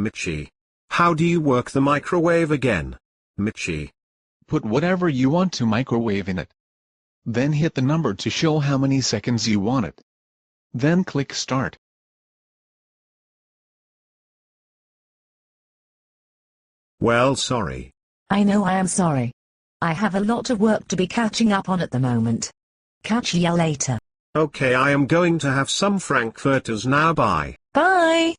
Michi. How do you work the microwave again? Michi. Put whatever you want to microwave in it. Then hit the number to show how many seconds you want it. Then click Start. Well, sorry. I know I am sorry. I have a lot of work to be catching up on at the moment. Catch ya later. Okay, I am going to have some frankfurters now. Bye. Bye!